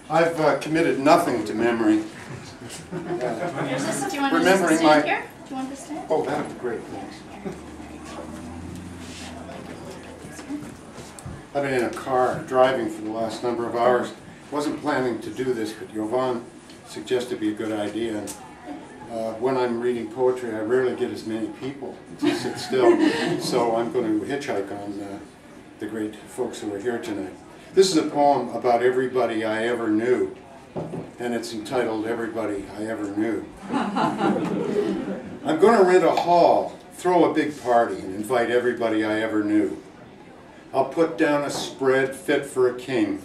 I've committed nothing to memory. Do you want to Remembering stand my... here? Do you want to stand? Oh, that would be great, thanks. I've been in a car driving for the last number of hours. Wasn't planning to do this, but Jovan suggested it'd be a good idea. And when I'm reading poetry, I rarely get as many people to sit still. So I'm going to hitchhike on the great folks who are here tonight. This is a poem about everybody I ever knew, and it's entitled Everybody I Ever Knew. I'm going to rent a hall, throw a big party, and invite everybody I ever knew. I'll put down a spread fit for a king.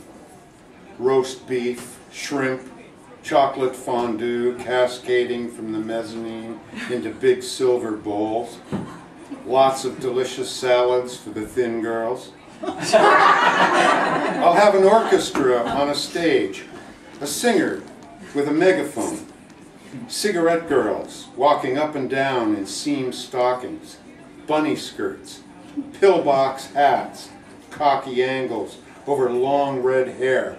Roast beef, shrimp, chocolate fondue cascading from the mezzanine into big silver bowls. Lots of delicious salads for the thin girls. I'll have an orchestra on a stage, a singer with a megaphone, cigarette girls walking up and down in seam stockings, bunny skirts, pillbox hats, cocky angles over long red hair,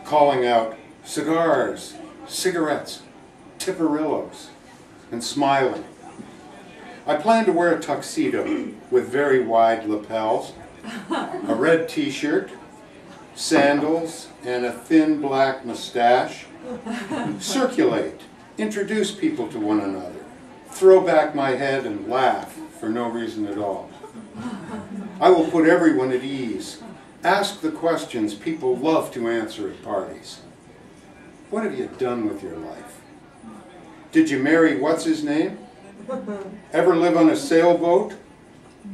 calling out cigars, cigarettes, tipperillos, and smiling. I plan to wear a tuxedo with very wide lapels, a red t-shirt, sandals, and a thin black mustache. Circulate, introduce people to one another, throw back my head and laugh for no reason at all. I will put everyone at ease, ask the questions people love to answer at parties. What have you done with your life? Did you marry what's-his-name? Ever live on a sailboat?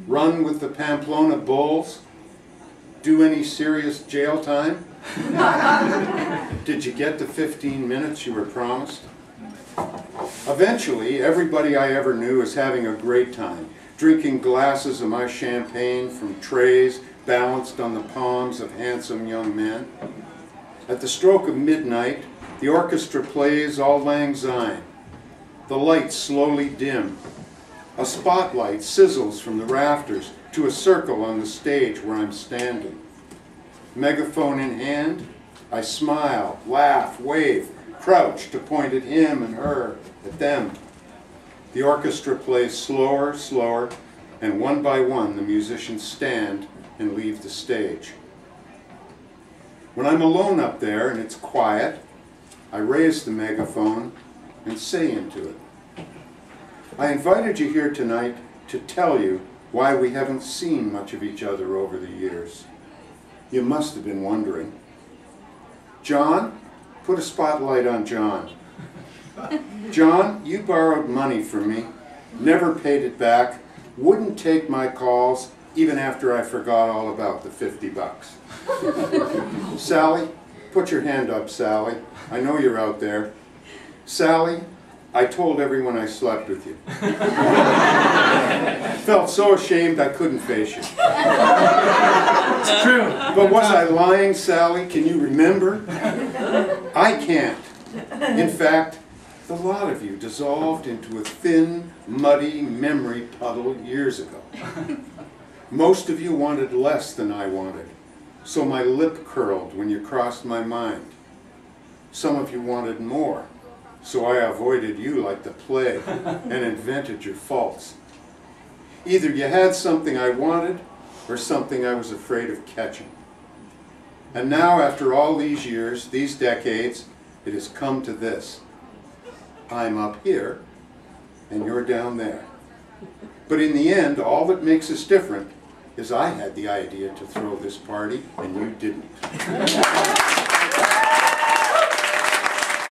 Run with the Pamplona Bulls? Do any serious jail time? Did you get the 15 minutes you were promised? Eventually, everybody I ever knew is having a great time, drinking glasses of my champagne from trays balanced on the palms of handsome young men. At the stroke of midnight, the orchestra plays Auld Lang Syne. The lights slowly dim. A spotlight sizzles from the rafters to a circle on the stage where I'm standing. Megaphone in hand, I smile, laugh, wave, crouch to point at him and her, at them. The orchestra plays slower, slower, and one by one the musicians stand and leave the stage. When I'm alone up there and it's quiet, I raise the megaphone and say into it. I invited you here tonight to tell you why we haven't seen much of each other over the years. You must have been wondering. John, put a spotlight on John. John, you borrowed money from me, never paid it back, wouldn't take my calls even after I forgot all about the 50 bucks. Sally, put your hand up, Sally. I know you're out there. Sally, I told everyone I slept with you. Felt so ashamed I couldn't face you. It's true. But was I lying, Sally? Can you remember? I can't. In fact, the lot of you dissolved into a thin, muddy memory puddle years ago. Most of you wanted less than I wanted, so my lip curled when you crossed my mind. Some of you wanted more, so I avoided you like the plague and invented your faults. Either you had something I wanted or something I was afraid of catching. And now, after all these years, these decades, it has come to this. I'm up here and you're down there. But in the end, all that makes us different is I had the idea to throw this party and you didn't.